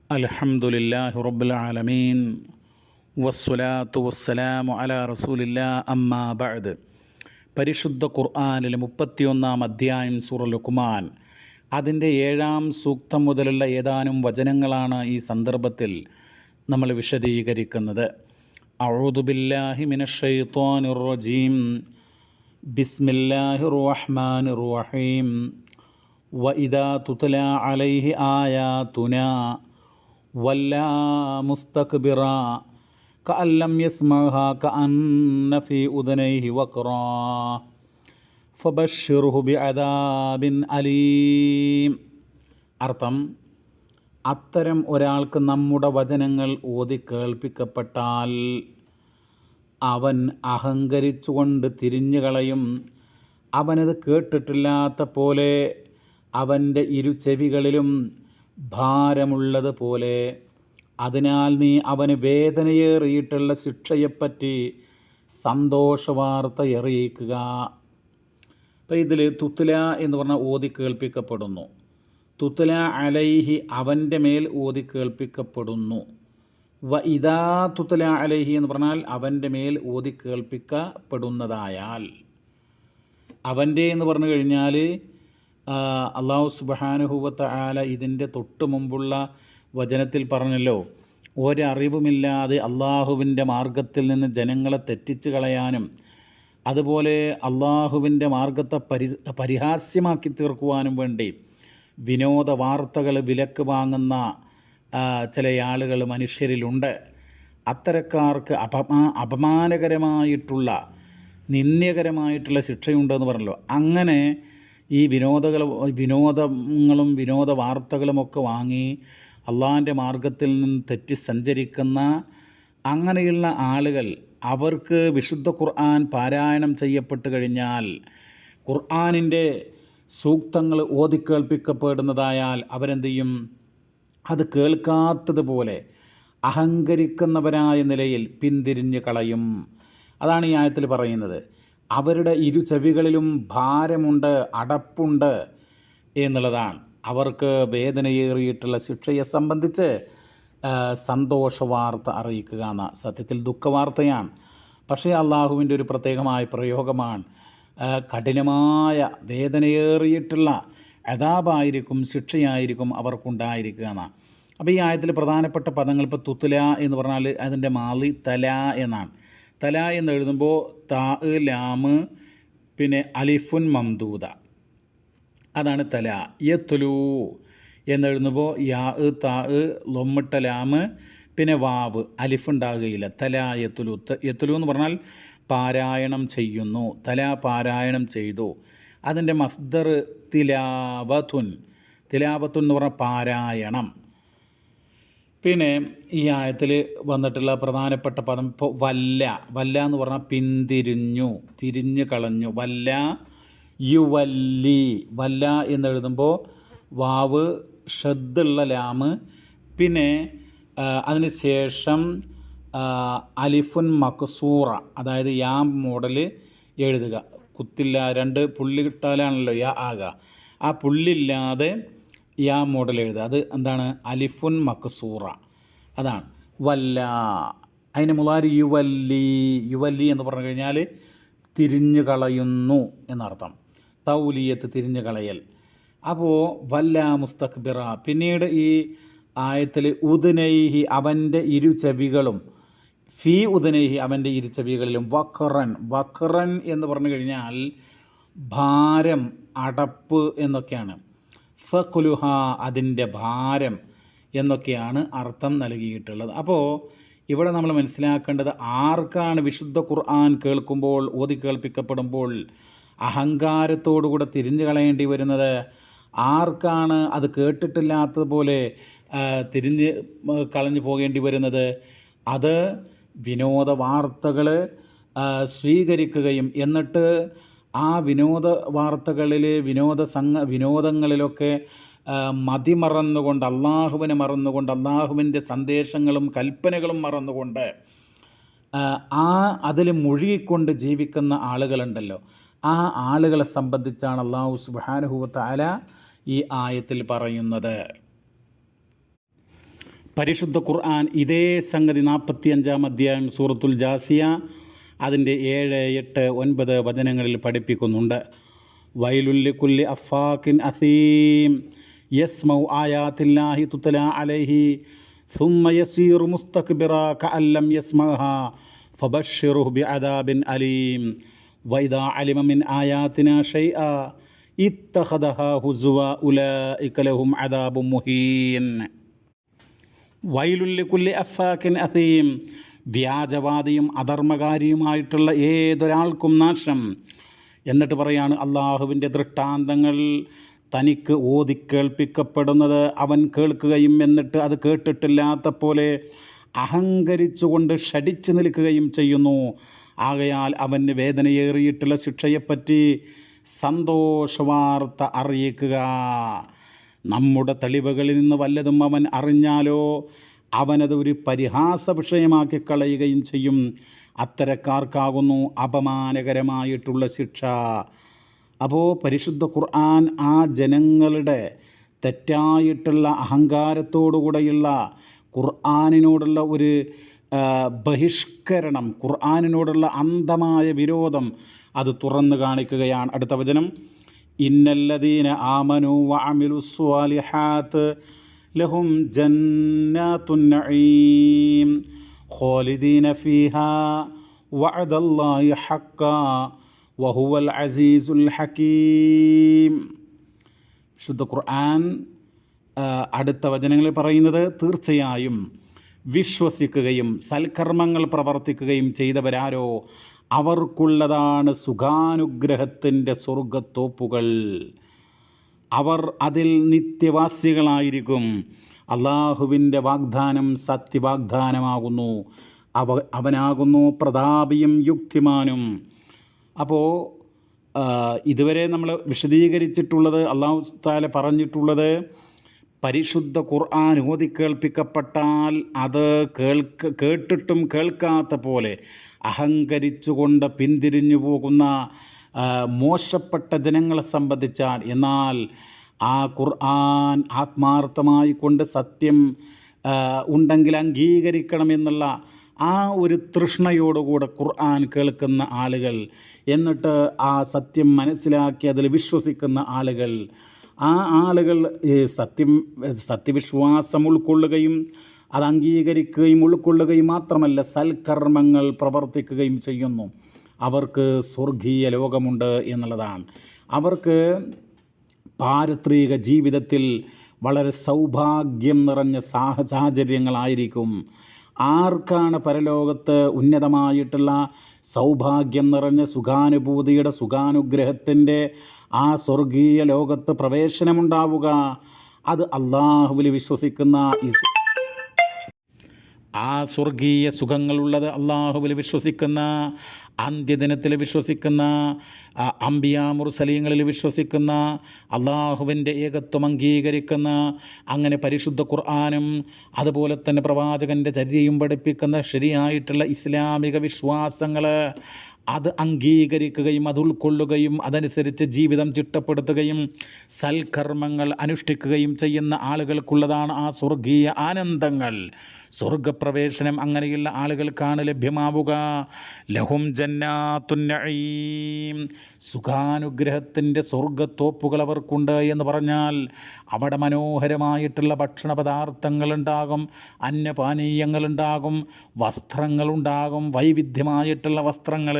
അൽഹംദുലില്ലാഹി റബ്ബിൽ ആലമീൻ വസ്സലാത്തു വസ്സലാമു അലാ റസൂലില്ലാ അമ്മാ ബഅദ്. പരിശുദ്ധ ഖുർആനിലെ 31 അധ്യായം സൂറ ലുഖ്മാൻ, അതിൻ്റെ 7 സൂക്തം മുതലുള്ള ഏതാനും വചനങ്ങളാണ് ഈ സന്ദർഭത്തിൽ നമ്മൾ വിശദീകരിക്കുന്നത്. അഊദു ബില്ലാഹി മിനശ് ശൈത്വാനിർ റജീം. ബിസ്മില്ലാഹിർ റഹ്മാനിർ റഹീം. വഇദാ തുത്ലാ അലൈഹി ആയാതുനാ വല്ലാ മുസ്തക്ബിറാ കഅൻ ലം യസ്മഅഹാ കഅന്ന ഫീ ഉദനൈഹി വഖറാ ഫബശ്ശിർഹു ബിഅദാബിൻ അലീം. അർത്ഥം: അത്തരം ഒരാൾക്ക് നമ്മുടെ വചനങ്ങൾ ഓതി കേൾപ്പിക്കപ്പെട്ടാൽ അവൻ അഹങ്കരിച്ചുകൊണ്ട് തിരിഞ്ഞുകളയും. അവനത് കേട്ടിട്ടില്ലാത്ത പോലെ അവൻ്റെ ചെവികളിലും ഭാരമുള്ളതുപോലെ. അതിനാൽ നീ അവന് വേദനയേറിയിട്ടുള്ള ശിക്ഷയെപ്പറ്റി സന്തോഷവാർത്ത അറിയിക്കുക. അപ്പം ഇതിൽ തുത്ല എന്ന് പറഞ്ഞാൽ ഓതി കേൾപ്പിക്കപ്പെടുന്നു. തുത്ല അലൈഹി അവൻ്റെ മേൽ ഓതി കേൾപ്പിക്കപ്പെടുന്നു. ഇദാ തുത്ല അലൈഹി എന്ന് പറഞ്ഞാൽ അവൻ്റെ മേൽ ഓതി കേൾപ്പിക്കപ്പെടുന്നതായാൽ. അവൻ്റെ എന്ന് പറഞ്ഞു കഴിഞ്ഞാൽ അള്ളാഹു സുബ്ഹാനഹു വ തആല ഇതിൻ്റെ തൊട്ട് മുമ്പുള്ള വചനത്തിൽ പറഞ്ഞല്ലോ, ഒരറിവുമില്ലാതെ അള്ളാഹുവിൻ്റെ മാർഗത്തിൽ നിന്ന് ജനങ്ങളെ തെറ്റിച്ച് കളയാനും അതുപോലെ അള്ളാഹുവിൻ്റെ മാർഗത്തെ പരിഹാസ്യമാക്കി തീർക്കുവാനും വേണ്ടി വിനോദ വാർത്തകൾ വിലക്ക് വാങ്ങുന്ന ചില ആളുകൾ മനുഷ്യരിലുണ്ട്. അത്തരക്കാർക്ക് അപമാനകരമായിട്ടുള്ള നിന്ദ്യകരമായിട്ടുള്ള ശിക്ഷയുണ്ടെന്ന് പറഞ്ഞല്ലോ. അങ്ങനെ ഈ വിനോദങ്ങളും വിനോദ വാർത്തകളുമൊക്കെ വാങ്ങി അള്ളാഹിൻ്റെ മാർഗത്തിൽ നിന്ന് തെറ്റി സഞ്ചരിക്കുന്ന അങ്ങനെയുള്ള ആളുകൾ, അവർക്ക് വിശുദ്ധ ഖുർആൻ പാരായണം ചെയ്യപ്പെട്ട് കഴിഞ്ഞാൽ, ഖുർആനിൻ്റെ സൂക്തങ്ങൾ ഓതിക്കേൾപ്പിക്കപ്പെടുന്നതായാൽ അവരെന്ത് ചെയ്യും? അത് കേൾക്കാത്തതുപോലെ അഹങ്കരിക്കുന്നവരായ നിലയിൽ പിന്തിരിഞ്ഞ് കളയും. അതാണ് ഈ ആയത്തിൽ പറയുന്നത്. അവരുടെ ചെവികളിലും ഭാരമുണ്ട്, അടപ്പുണ്ട് എന്നുള്ളതാണ്. അവർക്ക് വേദനയേറിയിട്ടുള്ള ശിക്ഷയെ സംബന്ധിച്ച് സന്തോഷവാർത്ത അറിയിക്കുക എന്ന സത്യത്തിൽ ദുഃഖവാർത്തയാണ്. പക്ഷേ അള്ളാഹുവിൻ്റെ ഒരു പ്രത്യേകമായ പ്രയോഗമാണ്. കഠിനമായ വേദനയേറിയിട്ടുള്ള അദാബായിരിക്കും, ശിക്ഷയായിരിക്കും അവർക്കുണ്ടായിരിക്കുക എന്നാണ്. അപ്പോൾ ഈ ആയത്തിൽ പ്രധാനപ്പെട്ട പദങ്ങൾ, ഇപ്പോൾ തുത്ല എന്ന് പറഞ്ഞാൽ അതിൻ്റെ മാലി തല എന്നാണ്. തല എന്ന് എഴുതുമ്പോൾ താ ലാമ് പിന്നെ അലിഫുൻ മംദൂദ, അതാണ് തല. യത്തുലു എന്നെഴുതുമ്പോൾ യാ താ ലൊമ്മിട്ട ലാമ് പിന്നെ വാവ്, അലിഫുണ്ടാകുകയില്ല. തല യത്തുലു. യത്തുലു എന്ന് പറഞ്ഞാൽ പാരായണം ചെയ്യുന്നു, തല പാരായണം ചെയ്തു. അതിൻ്റെ മസ്ദർ തിലാവത്തുൻ. തിലാവത്തുൻ എന്ന് പറഞ്ഞാൽ പാരായണം. പിന്നെ ഈ ആയത്തിൽ വന്നിട്ടുള്ള പ്രധാനപ്പെട്ട പദം ഇപ്പോൾ വല്ല. വല്ല എന്ന് പറഞ്ഞാൽ പിന്തിരിഞ്ഞു, തിരിഞ്ഞു കളഞ്ഞു. വല്ല യുവല്ലി. വല്ല എന്നെഴുതുമ്പോൾ വാവ് ഷദ്ദുള്ള ലാമ് പിന്നെ അതിന് ശേഷം അലിഫുൻ മക്സൂറ, അതായത് യാ മോഡൽ എഴുതുക. കുത്തില്ല, 2 പുള്ളി കിട്ടാലാണല്ലോ യാ ആകുക. ആ പുള്ളില്ലാതെ യാ മോഡൽ എഴുതുക. അത് എന്താണ്? അലിഫുൻ മക്സൂറ, അതാണ് വല്ല. അതിന് മുളാരി യുവല്ലി. യുവല്ലി എന്ന് പറഞ്ഞു കഴിഞ്ഞാൽ തിരിഞ്ഞു കളയുന്നു എന്നർത്ഥം. തൗലിയത്ത്, തിരിഞ്ഞു കളയൽ. അപ്പോൾ വല്ല മുസ്തക്ബിറ. പിന്നീട് ഈ ആയത്തിൽ ഉദനൈഹി അവൻ്റെ ചെവികളും, ഫീ ഉദനൈഹി അവൻ്റെ ചെവികളിലും, വഖറൻ. വഖറൻ എന്ന് പറഞ്ഞു കഴിഞ്ഞാൽ ഭാരം, അടപ്പ് എന്നൊക്കെയാണ്. ഫഖുലുഹ അതിൻ്റെ ഭാരം എന്നൊക്കെയാണ് അർത്ഥം നൽകിയിട്ടുള്ളത്. അപ്പോൾ ഇവിടെ നമ്മൾ മനസ്സിലാക്കേണ്ടത്, ആർക്കാണ് വിശുദ്ധ ഖുർആൻ കേൾക്കുമ്പോൾ, ഓതി കേൾപ്പിക്കപ്പെടുമ്പോൾ അഹങ്കാരത്തോടുകൂടെ തിരിഞ്ഞു കളയേണ്ടി വരുന്നത്? ആർക്കാണ് അത് കേട്ടിട്ടില്ലാത്തതുപോലെ തിരിഞ്ഞ് കളഞ്ഞു പോകേണ്ടി വരുന്നത്? അത് വിനോദ വാർത്തകൾ സ്വീകരിക്കുകയും എന്നിട്ട് ആ വിനോദ വാർത്തകളിൽ വിനോദങ്ങളിലൊക്കെ മതിമറന്നുകൊണ്ട്, അള്ളാഹുവിനെ മറന്നുകൊണ്ട്, അള്ളാഹുവിൻ്റെ സന്ദേശങ്ങളും കൽപ്പനകളും മറന്നുകൊണ്ട് അതിൽ മുഴുകിക്കൊണ്ട് ജീവിക്കുന്ന ആളുകളുണ്ടല്ലോ, ആ ആളുകളെ സംബന്ധിച്ചാണ് അള്ളാഹു സുബ്ഹാനഹു വ തആല ഈ ആയത്തിൽ പറയുന്നത്. പരിശുദ്ധ ഖുർആൻ ഇതേ സംഗതി 45-ാം അധ്യായം സൂറത്തുൽ ജാസിയ അതിൻ്റെ 7, 8, 9 വചനങ്ങളിൽ പഠിപ്പിക്കുന്നുണ്ട്. വൈലുൽ ലികുല്ലി അഫാക്കിൻ അസീം യസ്മഉ ആയാത്തില്ലാഹി തുത്ലാ അലൈഹി സുമ്മ യസീറു മുസ്തക്ബിറ കഅൻ ലം യസ്മഅഹാ ഫബശ്ശിറുഹു ബിഅദാബിൻ അലീം വഇദാ അലിമ മിൻ ആയാതിനാ ഷൈഅ ഇത്തഖദഹാ ഹുസ്വ ഉലൈക ലഹും അദാബും മുഹീൻ. വൈലുൽ ലികുല്ലി അഫാക്കിൻ അസീം, വ്യാജവാദിയും അധർമ്മകാരിയുമായിട്ടുള്ള ഏതൊരാൾക്കും നാശം. എന്നിട്ട് പറയാണ്, അള്ളാഹുവിൻ്റെ ദൃഷ്ടാന്തങ്ങൾ തനിക്ക് ഓതിക്കേൾപ്പിക്കപ്പെടുന്നത് അവൻ കേൾക്കുകയും എന്നിട്ട് അത് കേട്ടിട്ടില്ലാത്ത പോലെ അഹങ്കരിച്ചുകൊണ്ട് ഷടിച്ചു നിൽക്കുകയും ചെയ്യുന്നു. ആകയാൽ അവന് വേദനയേറിയിട്ടുള്ള ശിക്ഷയെപ്പറ്റി സന്തോഷവാർത്ത അറിയിക്കുക. നമ്മുടെ തെളിവുകളിൽ നിന്ന് വല്ലതും അവൻ അറിഞ്ഞാലോ അവനത് ഒരു പരിഹാസ വിഷയമാക്കി കളയുകയും ചെയ്യും. അത്തരക്കാർക്കാകുന്നു അപമാനകരമായിട്ടുള്ള ശിക്ഷ. അപ്പോൾ പരിശുദ്ധ ഖുർആൻ ആ ജനങ്ങളുടെ തെറ്റായിട്ടുള്ള അഹങ്കാരത്തോടുകൂടെയുള്ള ഖുർആനിനോടുള്ള ഒരു ബഹിഷ്കരണം, ഖുർആനിനോടുള്ള അന്ധമായ വിരോധം അത് തുറന്നു കാണിക്കുകയാണ്. അടുത്ത വചനം, ഇന്നല്ലദീന ആമനു വഅമിലുസ്സാലിഹാത്ത് ലഹും ജന്നാത്തുൻ നഈം ഖാലിദീന ഫീഹാ വഅദല്ലാഹി ഹഖ്ഖാ വഹുവൽ അസീസുൽ ഹകീം. വിശുദ്ധ ഖുർആൻ അടുത്ത വചനങ്ങളിൽ പറയുന്നത്, തീർച്ചയായും വിശ്വസിക്കുകയും സൽക്കർമ്മങ്ങൾ പ്രവർത്തിക്കുകയും ചെയ്തവരാരോ അവർക്കുള്ളതാണ് സുഖാനുഗ്രഹത്തിൻ്റെ സ്വർഗത്തോപ്പുകൾ. അവർ അതിൽ നിത്യവാസികളായിരിക്കും. അള്ളാഹുവിൻ്റെ വാഗ്ദാനം സത്യവാഗ്ദാനമാകുന്നു. അവനാകുന്നു പ്രതാപിയും യുക്തിമാനും. അപ്പോൾ ഇതുവരെ നമ്മൾ വിശദീകരിച്ചിട്ടുള്ളത്, അള്ളാഹു തആല പറഞ്ഞിട്ടുള്ളത്, പരിശുദ്ധ ഖുർആൻ ഓതിക്കേൾപ്പിക്കപ്പെട്ടാൽ അത് കേട്ടിട്ടും കേൾക്കാത്ത പോലെ അഹങ്കരിച്ചുകൊണ്ട് പിന്തിരിഞ്ഞു പോകുന്ന മോശപ്പെട്ട ജനങ്ങളെ സംബന്ധിച്ചാൽ, എന്നാൽ ആ ഖുർആൻ ആത്മാർത്ഥമായി കൊണ്ട് സത്യം ഉണ്ടെങ്കിൽ അംഗീകരിക്കണമെന്നുള്ള ആ ഒരു തൃഷ്ണയോടുകൂടെ ഖുർആൻ കേൾക്കുന്ന ആളുകൾ, എന്നിട്ട് ആ സത്യം മനസ്സിലാക്കി അതിൽ വിശ്വസിക്കുന്ന ആളുകൾ, ആ ആളുകൾ സത്യവിശ്വാസം ഉൾക്കൊള്ളുകയും അത് അംഗീകരിക്കുകയും ഉൾക്കൊള്ളുകയും മാത്രമല്ല സൽക്കർമ്മങ്ങൾ പ്രവർത്തിക്കുകയും ചെയ്യുന്നു. അവർക്ക് സ്വർഗീയ ലോകമുണ്ട് എന്നുള്ളതാണ്. അവർക്ക് പാരത്രിക ജീവിതത്തിൽ വളരെ സൗഭാഗ്യം നിറഞ്ഞ സാഹചര്യങ്ങളായിരിക്കും. ആർക്കാണ് പരലോകത്ത് ഉന്നതമായിട്ടുള്ള സൗഭാഗ്യം നിറഞ്ഞ സുഖാനുഭൂതിയുടെ സുഖാനുഗ്രഹത്തിൻ്റെ ആ സ്വർഗീയ ലോകത്ത് പ്രവേശനമുണ്ടാവുക? അത് അള്ളാഹുവിൽ വിശ്വസിക്കുന്ന, ആ സ്വർഗീയ സുഖങ്ങളുള്ളത് അള്ളാഹുവിൽ വിശ്വസിക്കുന്ന, അന്ത്യദിനത്തിൽ വിശ്വസിക്കുന്ന, അംബിയാ മുർസലീങ്ങളിൽ വിശ്വസിക്കുന്ന, അള്ളാഹുവിൻ്റെ ഏകത്വം അംഗീകരിക്കുന്ന, അങ്ങനെ പരിശുദ്ധ ഖുർആനും അതുപോലെ തന്നെ പ്രവാചകൻ്റെ ചര്യയും പഠിപ്പിക്കുന്ന ശരിയായിട്ടുള്ള ഇസ്ലാമിക വിശ്വാസങ്ങൾ അത് അംഗീകരിക്കുകയും അത് ഉൾക്കൊള്ളുകയും അതനുസരിച്ച് ജീവിതം ചിട്ടപ്പെടുത്തുകയും സൽക്കർമ്മങ്ങൾ അനുഷ്ഠിക്കുകയും ചെയ്യുന്ന ആളുകൾക്കുള്ളതാണ് ആ സ്വർഗീയ ആനന്ദങ്ങൾ. സ്വർഗപ്രവേശനം അങ്ങനെയുള്ള ആളുകൾക്കാണ് ലഭ്യമാവുക. ലഹും ജന്നാത്തുൻ നഈം, സുഖാനുഗ്രഹത്തിൻ്റെ സ്വർഗത്തോപ്പുകൾ അവർക്കുണ്ട് എന്ന് പറഞ്ഞാൽ അവിടെ മനോഹരമായിട്ടുള്ള ഭക്ഷണ പദാർത്ഥങ്ങളുണ്ടാകും, അന്നപാനീയങ്ങളുണ്ടാകും, വസ്ത്രങ്ങളുണ്ടാകും, വൈവിധ്യമായിട്ടുള്ള വസ്ത്രങ്ങൾ,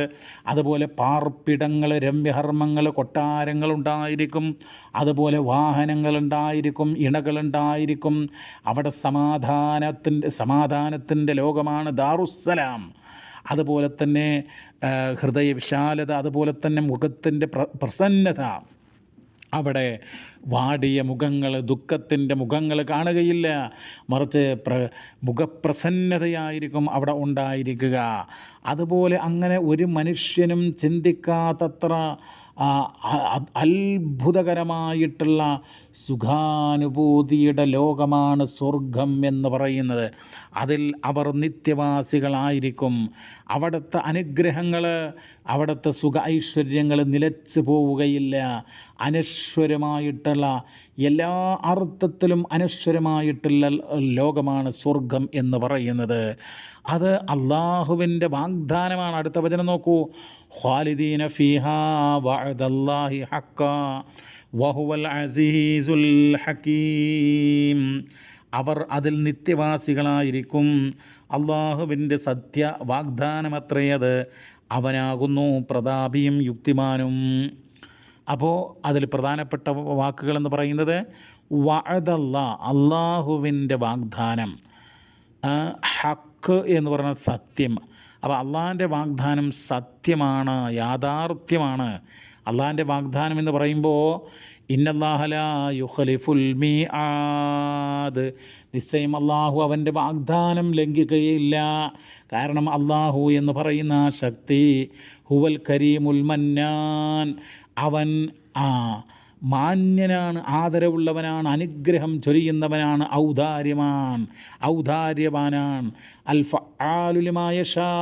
അതുപോലെ പാർപ്പിടങ്ങൾ, രമ്യഹർമ്മങ്ങൾ, കൊട്ടാരങ്ങളുണ്ടായിരിക്കും, അതുപോലെ വാഹനങ്ങളുണ്ടായിരിക്കും, ഇണകളുണ്ടായിരിക്കും. അവിടെ സമാധാനത്തിൻ്റെ ലോകമാണ് ദാറുസ്സലാം. അതുപോലെ തന്നെ ഹൃദയവിശാലത, അതുപോലെ തന്നെ മുഖത്തിൻ്റെ പ്രസന്നത. അവിടെ വാടിയ മുഖങ്ങൾ, ദുഃഖത്തിൻ്റെ മുഖങ്ങൾ കാണുകയില്ല, മറിച്ച് മുഖപ്രസന്നതയായിരിക്കും അവിടെ ഉണ്ടായിരിക്കുക. അതുപോലെ അങ്ങനെ ഒരു മനുഷ്യനും ചിന്തിക്കാത്തത്ര അത്ഭുതകരമായിട്ടുള്ള സുഖാനുഭൂതിയുടെ ലോകമാണ് സ്വർഗം എന്ന് പറയുന്നത്. അതിൽ അവർ നിത്യവാസികളായിരിക്കും. അവിടുത്തെ അനുഗ്രഹങ്ങൾ, അവിടുത്തെ സുഖ ഐശ്വര്യങ്ങൾ നിലച്ചു പോവുകയില്ല. അനശ്വരമായിട്ടുള്ള, എല്ലാ അർത്ഥത്തിലും അനശ്വരമായിട്ടുള്ള ലോകമാണ് സ്വർഗം എന്ന് പറയുന്നത്. അത് അള്ളാഹുവിൻ്റെ വാഗ്ദാനമാണ്. അടുത്ത വചനം നോക്കൂ. ഖാലിദീന ഫീഹാ വഅദല്ലാഹി ഹഖ്ഖാ വഹുവൽ അസീസുൽ ഹകീം. അവർ അതിൽ നിത്യവാസികളായിരിക്കും. അള്ളാഹുവിൻ്റെ സത്യ വാഗ്ദാനമത്രയത്. അവനാകുന്നു പ്രതാപിയും യുക്തിമാനും. അപ്പോൾ അതിൽ പ്രധാനപ്പെട്ട വാക്കുകളെന്ന് പറയുന്നത് വഅദല്ലാ, അള്ളാഹുവിൻ്റെ വാഗ്ദാനം. ഹക്ക് എന്ന് പറഞ്ഞാൽ സത്യം. അപ്പോൾ അള്ളാഹിൻ്റെ വാഗ്ദാനം സത്യമാണ്, യാഥാർത്ഥ്യമാണ്. അള്ളാഹിൻ്റെ വാഗ്ദാനം എന്ന് പറയുമ്പോൾ ഇന്നല്ലാഹ ലാ യുഖ്ലിഫുൽ മീആദ്, നിശ്ചയം അള്ളാഹു അവൻ്റെ വാഗ്ദാനം ലംഘിക്കുകയില്ല. കാരണം അള്ളാഹു എന്ന് പറയുന്ന ശക്തി ഹുവൽ കരീമുൽ മന്നാൻ, അവൻ മാന്യനാണ്, ആദരവുള്ളവനാണ്, അനുഗ്രഹം ചൊരിയുന്നവനാണ്, ഔദാര്യവാനാണ്. അൽ ഫഅാലു ലിമാ യശാ,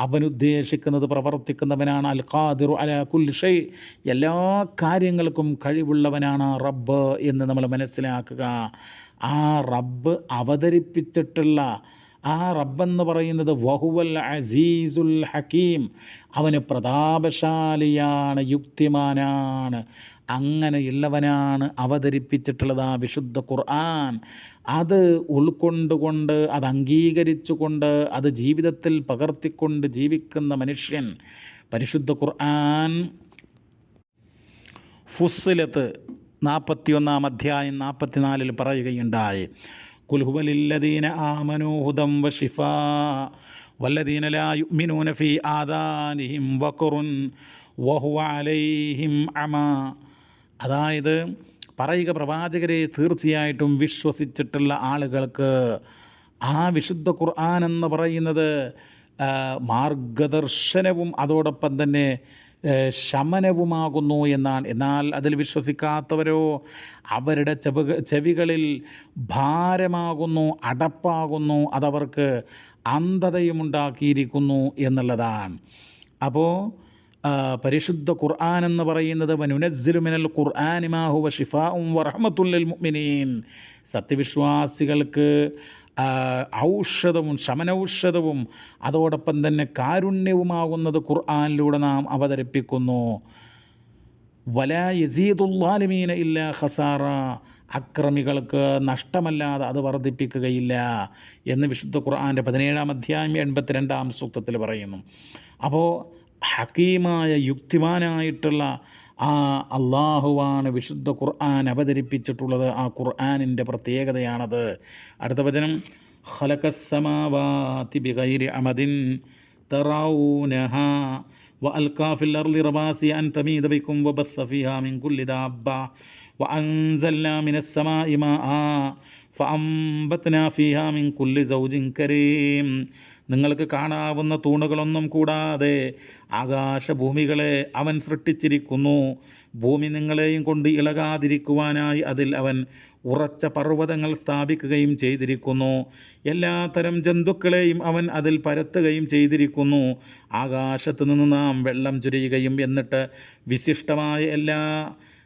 അവനുദ്ദേശിക്കുന്നത് പ്രവർത്തിക്കുന്നവനാണ്. അൽ ഖാദിറു അലാ കുല്ലി ഷൈ, എല്ലാ കാര്യങ്ങൾക്കും കഴിവുള്ളവനാണ് റബ്ബ് എന്ന് നമ്മൾ മനസ്സിലാക്കുക. ആ റബ്ബ് അവതരിപ്പിച്ചിട്ടുള്ള ആ റബ്ബെന്ന് പറയുന്നത് വഹുവൽ അസീസുൽ ഹക്കീം, അവന് പ്രതാപശാലിയാണ്, യുക്തിമാനാണ്. അങ്ങനെയുള്ളവനാണ് അവതരിപ്പിച്ചിട്ടുള്ളത് ആ വിശുദ്ധ ഖുർആൻ. അത് ഉൾക്കൊണ്ടുകൊണ്ട്, അത് അംഗീകരിച്ചുകൊണ്ട്, അത് ജീവിതത്തിൽ പകർത്തിക്കൊണ്ട് ജീവിക്കുന്ന മനുഷ്യൻ, പരിശുദ്ധ ഖുർആൻ ഫുസ്സിലത്ത് 41 അധ്യായം 44 പറയുകയുണ്ടായി. ഖുൽ ഹുവ ലില്ലദീന ആമനൂ ഹുദം വശിഫാ വല്ലദീന ലാ യുഅ്മിനൂന ഫീ ആദാനിഹിം വഖറുൻ വഹുവ അലൈഹിം അമാ. അതായത് പറയുക പ്രവാചകരെ, തീർച്ചയായിട്ടും വിശ്വസിച്ചിട്ടുള്ള ആളുകൾക്ക് ആ വിശുദ്ധ ഖുർആൻ എന്ന് പറയുന്നത് മാർഗദർശനവും അതോടൊപ്പം തന്നെ ശമനവുമാകുന്നു എന്നാണ്. എന്നാൽ അതിൽ വിശ്വസിക്കാത്തവരോ അവരുടെ ചെവികളിൽ ഭാരമാകുന്നു, അടപ്പാകുന്നു, അതവർക്ക് അന്ധതയുമുണ്ടാക്കിയിരിക്കുന്നു എന്നുള്ളതാണ്. അപ്പോൾ പരിശുദ്ധ ഖുർആൻ എന്ന് പറയുന്നത് വനുനസ്സിലു മിനൽ ഖുർആനി മാ ഹുവ ശിഫാഉൻ വറഹ്മത്തുൽ ലിൽ മുഅ്മിനീൻ, സത്യവിശ്വാസികൾക്ക് ഔഷധവും ശമനൌഷധവും അതോടൊപ്പം തന്നെ കാരുണ്യവുമാകുന്നത് ഖുർആനിലൂടെ നാം അവതരിപ്പിക്കുന്നു. വലാ യസീദുൽ ളാലിമീന ഇല്ലാ ഖസാറ, അക്രമികൾക്ക് നഷ്ടമല്ലാതെ അത് വർദ്ധിപ്പിക്കുകയില്ല എന്ന് വിശുദ്ധ ഖുർആൻ്റെ 17 അധ്യായം 82 സൂക്തത്തിൽ പറയുന്നു. അപ്പോൾ ഹക്കീമായ യുക്തിമാനായിട്ടുള്ള ആ അള്ളാഹുവാണ് വിശുദ്ധ ഖുർആൻ അവതരിപ്പിച്ചിട്ടുള്ളത്. ആ ഖുർആനിൻ്റെ പ്രത്യേകതയാണത്. അടുത്ത വചനം ഖലഖസ് സമാവാതി ബിഗൈരി അമദിൻ തറൗനഹാ വഅൽഖാ ഫിൽ അർളി റവാസിയ അൻ തമീദ ബികും വബസ്സ ഫീഹാ മിൻ കുല്ലി ദാബ്ബ വഅൻസൽനാ മിനസ് സമാഇ മാആ ഫഅംബത്നാ ഫീഹാ മിൻ കുല്ലി സൗജിൻ കരീം. നിങ്ങൾക്ക് കാണാവുന്ന തൂണുകളൊന്നും കൂടാതെ ആകാശഭൂമികളെ അവൻ സൃഷ്ടിച്ചിരിക്കുന്നു. ഭൂമി നിങ്ങളെയും കൊണ്ട് ഇളകാതിരിക്കുവാനായി അതിൽ അവൻ ഉറച്ച പർവ്വതങ്ങൾ സ്ഥാപിക്കുകയും ചെയ്തിരിക്കുന്നു. എല്ലാത്തരം ജന്തുക്കളെയും അവൻ അതിൽ പരത്തുകയും ചെയ്തിരിക്കുന്നു. ആകാശത്തു നിന്ന് നാം വെള്ളം ചൊരിയുകയും എന്നിട്ട് വിശിഷ്ടമായ എല്ലാ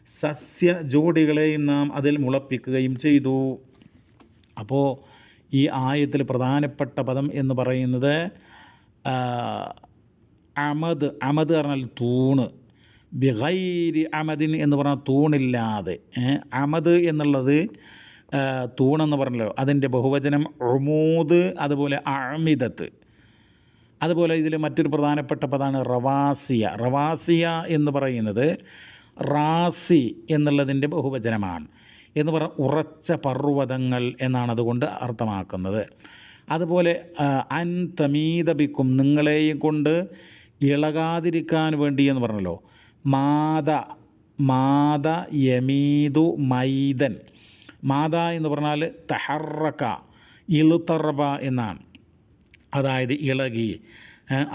സസ്യ ജോഡികളെയും നാം അതിൽ മുളപ്പിക്കുകയും ചെയ്തു. അപ്പോൾ ഈ ആയത്തിൽ പ്രധാനപ്പെട്ട പദം എന്ന് പറയുന്നത് അമദ് പറഞ്ഞാൽ തൂണ്, ബിഗൈരി അമദിൻ എന്ന് പറഞ്ഞാൽ തൂണില്ലാതെ. അമദ് എന്നുള്ളത് തൂണെന്ന് പറഞ്ഞല്ലോ, അതിൻ്റെ ബഹുവചനം ഉമൂദ്, അതുപോലെ അഅമിദത്ത്. അതുപോലെ ഇതിൽ മറ്റൊരു പ്രധാനപ്പെട്ട പദമാണ് റവാസിയ എന്ന് പറയുന്നത് റാസി എന്നുള്ളതിൻ്റെ ബഹുവചനമാണ്. എന്ന് പറഞ്ഞാൽ ഉറച്ച പർവ്വതങ്ങൾ എന്നാണ് അതുകൊണ്ട് അർത്ഥമാക്കുന്നത്. അതുപോലെ അൻ തമീദ ബിക്കും, നിങ്ങളെയും കൊണ്ട് ഇളകാതിരിക്കാൻ വേണ്ടി എന്ന് പറഞ്ഞല്ലോ. മാത യമീദു മൈദൻ. മാത എന്ന് പറഞ്ഞാൽ തഹറക ഇളുത്തറബ എന്നാണ്, അതായത് ഇളകി,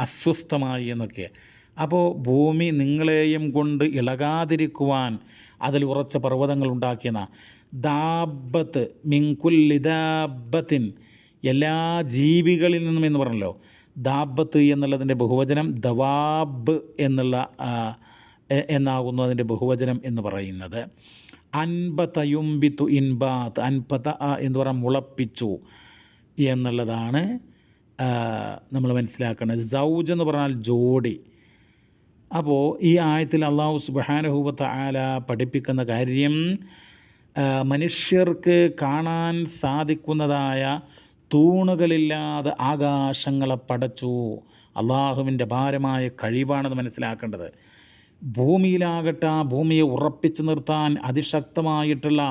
അസ്വസ്ഥമായി എന്നൊക്കെ. അപ്പോൾ ഭൂമി നിങ്ങളെയും കൊണ്ട് ഇളകാതിരിക്കുവാൻ അതിൽ ഉറച്ച പർവ്വതങ്ങൾ ഉണ്ടാക്കിയെന്ന. ദാബത്ത് മിൻകുല്ലി ദാബത്തിൻ, എല്ലാ ജീവികളിൽ നിന്നും എന്ന് പറഞ്ഞല്ലോ. ദാബത്ത് എന്നുള്ളതിൻ്റെ ബഹുവചനം ദവാബ് എന്നാകുന്നു അതിൻ്റെ ബഹുവചനം എന്ന് പറയുന്നത്. അൻബത യുംബിത്തു ഇൻബാത്ത്, അൻബത എന്ന് പറഞ്ഞാൽ മുളപ്പിച്ചു എന്നുള്ളതാണ് നമ്മൾ മനസ്സിലാക്കേണ്ടത്. സൗജ് എന്ന് പറഞ്ഞാൽ ജോഡി. അപ്പോൾ ഈ ആയത്തിൽ അള്ളാഹു സുബ്ഹാനഹു വ തആല പഠിപ്പിക്കുന്ന കാര്യം, മനുഷ്യർക്ക് കാണാൻ സാധിക്കുന്നതായ തൂണുകളില്ലാതെ ആകാശങ്ങളെ പടച്ചു. അള്ളാഹുവിൻ്റെ ഭാരമായ കഴിവാണെന്ന് മനസ്സിലാക്കേണ്ടത്. ഭൂമിയിലാകട്ടെ, ആ ഭൂമിയെ ഉറപ്പിച്ചു നിർത്താൻ അതിശക്തമായിട്ടുള്ള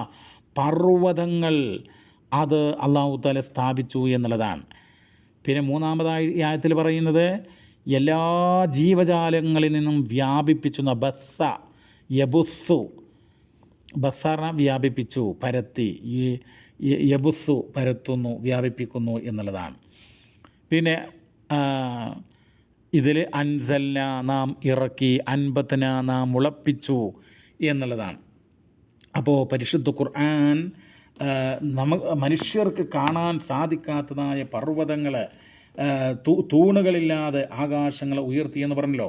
പർവ്വതങ്ങൾ അത് അള്ളാഹു തആല സ്ഥാപിച്ചു എന്നുള്ളതാണ്. പിന്നെ മൂന്നാമതായി ഈ ആയത്തിൽ പറയുന്നത് എല്ലാ ജീവജാലങ്ങളിൽ നിന്നും വ്യാപിപ്പിച്ചു. ബസ്സ യബുസ്സു, ബസ്സറ വ്യാപിപ്പിച്ചു, പരത്തി. ഈ യബുസ്സു പരത്തുന്നു, വ്യാപിപ്പിക്കുന്നു എന്നുള്ളതാണ്. പിന്നെ ഇതിൽ അൻസൽന നാം ഇറക്കി, അൻബത്ന നാം മുളപ്പിച്ചു എന്നുള്ളതാണ്. അപ്പോൾ പരിശുദ്ധ ഖുർആൻ മനുഷ്യർക്ക് കാണാൻ സാധിക്കാത്തതായ പർവ്വതങ്ങൾ, തൂണുകളില്ലാതെ ആകാശങ്ങളെ ഉയർത്തിയെന്ന് പറഞ്ഞല്ലോ.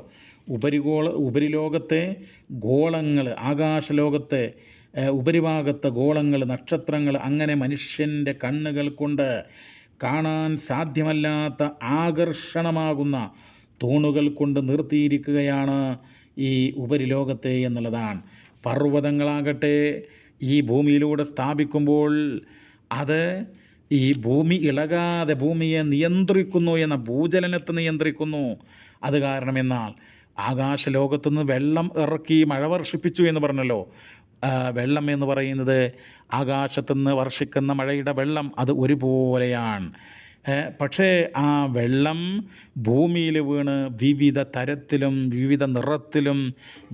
ഉപരിലോകത്തെ ഗോളങ്ങൾ, ആകാശലോകത്തെ ഉപരിഭാഗത്തെ ഗോളങ്ങൾ, നക്ഷത്രങ്ങൾ, അങ്ങനെ മനുഷ്യൻ്റെ കണ്ണുകൾ കൊണ്ട് കാണാൻ സാധ്യമല്ലാത്ത ആകർഷണമാകുന്ന തൂണുകൾ കൊണ്ട് നിർത്തിയിരിക്കുകയാണ് ഈ ഉപരിലോകത്തെ എന്നുള്ളതാണ്. പർവ്വതങ്ങളാകട്ടെ ഈ ഭൂമിയിലൂടെ സ്ഥാപിക്കുമ്പോൾ അത് ഈ ഭൂമി ഇളകാതെ ഭൂമിയെ നിയന്ത്രിക്കുന്നു എന്ന, ഭൂചലനത്തെ നിയന്ത്രിക്കുന്നു. അത് കാരണമെന്നാൽ ആകാശലോകത്തുനിന്ന് വെള്ളം ഇറക്കി മഴ വർഷിപ്പിച്ചു എന്ന് പറഞ്ഞല്ലോ. വെള്ളം എന്ന് പറയുന്നത് ആകാശത്തുനിന്ന് വർഷിക്കുന്ന മഴയുടെ വെള്ളം അത് ഒരുപോലെയാണ്. പക്ഷേ ആ വെള്ളം ഭൂമിയിൽ വീണ് വിവിധ തരത്തിലും വിവിധ നിറത്തിലും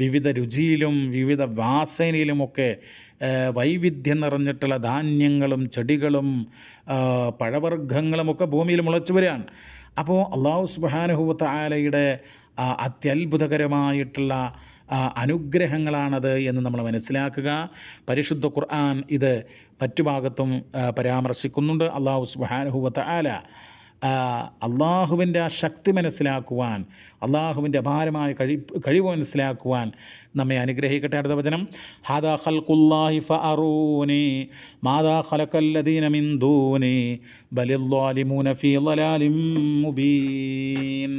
വിവിധ രുചിയിലും വിവിധ വാസനയിലുമൊക്കെ വൈവിധ്യം നിറഞ്ഞിട്ടുള്ള ധാന്യങ്ങളും ചെടികളും പഴവർഗ്ഗങ്ങളുമൊക്കെ ഭൂമിയിൽ മുളച്ചു വരികയാണ്. അപ്പോൾ അല്ലാഹു സുബ്ഹാനഹു വ തആലയുടെ അത്യത്ഭുതകരമായിട്ടുള്ള അനുഗ്രഹങ്ങളാണത് എന്ന് നമ്മൾ മനസ്സിലാക്കുക. പരിശുദ്ധ ഖുർആൻ ഇത് മറ്റു ഭാഗത്തും പരാമർശിക്കുന്നുണ്ട്. അല്ലാഹു സുബ്ഹാനഹു വ തആല അള്ളാഹുവിൻ്റെ ആ ശക്തി മനസ്സിലാക്കുവാൻ, അള്ളാഹുവിൻ്റെ അപാരമായ കഴിവ് മനസ്സിലാക്കുവാൻ നമ്മെ അനുഗ്രഹിക്കട്ടെ. അടുത്ത വചനം, ഹാദാ ഖൽഖുല്ലാഹി ഫഅറൂനി മാദാ ഖലഖല്ലദീന മിൻ ദൂനി ബലിൽ ളാലിമൂന ഫീ ളലാലിൻ മുബീൻ.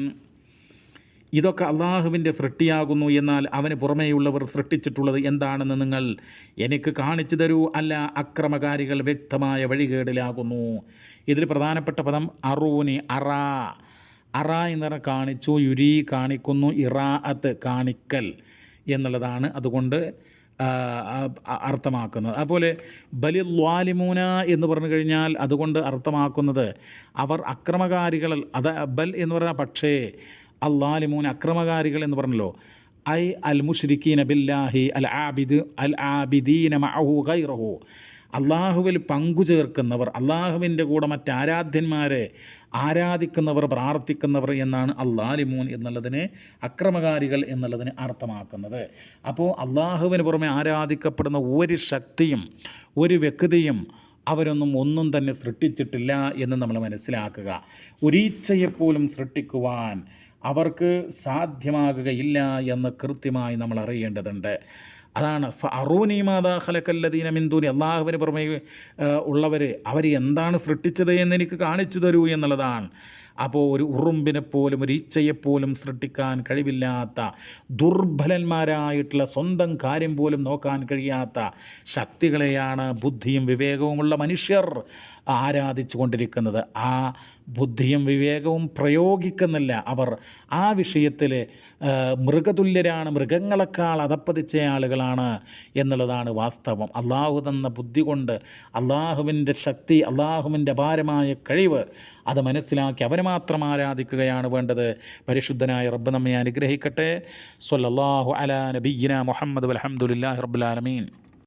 ഇതൊക്കെ അള്ളാഹുവിൻ്റെ സൃഷ്ടിയാകുന്നു, എന്നാൽ അവന് പുറമേയുള്ളവർ സൃഷ്ടിച്ചിട്ടുള്ളത് എന്താണെന്ന് നിങ്ങൾ എനിക്ക് കാണിച്ചു തരൂ, അല്ല അക്രമകാരികൾ വ്യക്തമായ വഴികേടിലാകുന്നു. ഇതിൽ പ്രധാനപ്പെട്ട പദം അറൂനി, അറ എന്ന് പറഞ്ഞാൽ കാണിച്ചു, യുരി കാണിക്കുന്നു, ഇറാഅത്ത് കാണിക്കൽ എന്നുള്ളതാണ് അതുകൊണ്ട് അർത്ഥമാക്കുന്നത്. അതുപോലെ ബലിൽ ളാലിമൂന എന്ന് പറഞ്ഞു കഴിഞ്ഞാൽ അതുകൊണ്ട് അർത്ഥമാക്കുന്നത് അവർ അക്രമകാരികൾ. അത് ബൽ എന്ന് പറഞ്ഞാൽ പക്ഷേ, അല്ലാലിമൂൻ അക്രമകാരികൾ എന്ന് പറഞ്ഞല്ലോ. ഐ അൽ മുശ്രിക്കീന ബില്ലാഹി അൽ ആബിദീന മഅഹു ഗൈറഹു, അള്ളാഹുവിൽ പങ്കുചേർക്കുന്നവർ, അള്ളാഹുവിൻ്റെ കൂടെ മറ്റാരാധ്യന്മാരെ ആരാധിക്കുന്നവർ, പ്രാർത്ഥിക്കുന്നവർ എന്നാണ് അല്ലാലിമൂൻ എന്നുള്ളതിന്, അക്രമകാരികൾ എന്നുള്ളതിന് അർത്ഥമാക്കുന്നത്. അപ്പോൾ അള്ളാഹുവിന് പുറമെ ആരാധിക്കപ്പെടുന്ന ഒരു ശക്തിയും ഒരു വ്യക്തിയും ഒന്നും തന്നെ സൃഷ്ടിച്ചിട്ടില്ല എന്ന് നമ്മൾ മനസ്സിലാക്കുക. ഒരീച്ചയെപ്പോലും സൃഷ്ടിക്കുവാൻ അവർക്ക് സാധ്യമാകുകയില്ല എന്ന് കൃത്യമായി നമ്മൾ അറിയേണ്ടതുണ്ട്. അതാണ് ഫഅറൂനി മാദാ ഖലഖല്ലദീന മിൻ ദൂനി, അള്ളാഹുവിന് പുറമെ ഉള്ളവർ അവർ എന്താണ് സൃഷ്ടിച്ചത് എന്ന് എനിക്ക് കാണിച്ചു തരൂ എന്നുള്ളതാണ്. അപ്പോൾ ഒരു ഉറുമ്പിനെപ്പോലും ഒരു ഈച്ചയെപ്പോലും സൃഷ്ടിക്കാൻ കഴിവില്ലാത്ത, ദുർബലന്മാരായിട്ടുള്ള, സ്വന്തം കാര്യം പോലും നോക്കാൻ കഴിയാത്ത ശക്തികളെയാണ് ബുദ്ധിയും വിവേകവുമുള്ള മനുഷ്യർ ആരാധിച്ചു കൊണ്ടിരിക്കുന്നത്. ആ ബുദ്ധിയും വിവേകവും പ്രയോഗിക്കുന്നില്ല അവർ. ആ വിഷയത്തിൽ മൃഗതുല്യരാണ്, മൃഗങ്ങളെക്കാൾ അധപ്പതിച്ച ആളുകളാണ് എന്നുള്ളതാണ് വാസ്തവം. അള്ളാഹു തന്ന ബുദ്ധി കൊണ്ട് അള്ളാഹുവിൻ്റെ ശക്തി, അള്ളാഹുവിൻ്റെ അപാരമായ കഴിവ് അത് മനസ്സിലാക്കി അവനെ മാത്രം ആരാധിക്കുകയാണ് വേണ്ടത്. പരിശുദ്ധനായ റബ്ബ് നമ്മെ അനുഗ്രഹിക്കട്ടെ. സ്വല്ലല്ലാഹു അലാ നബിയ്യിനാ മുഹമ്മദ് വൽഹംദുലില്ലാഹി റബ്ബിൽ ആലമീൻ.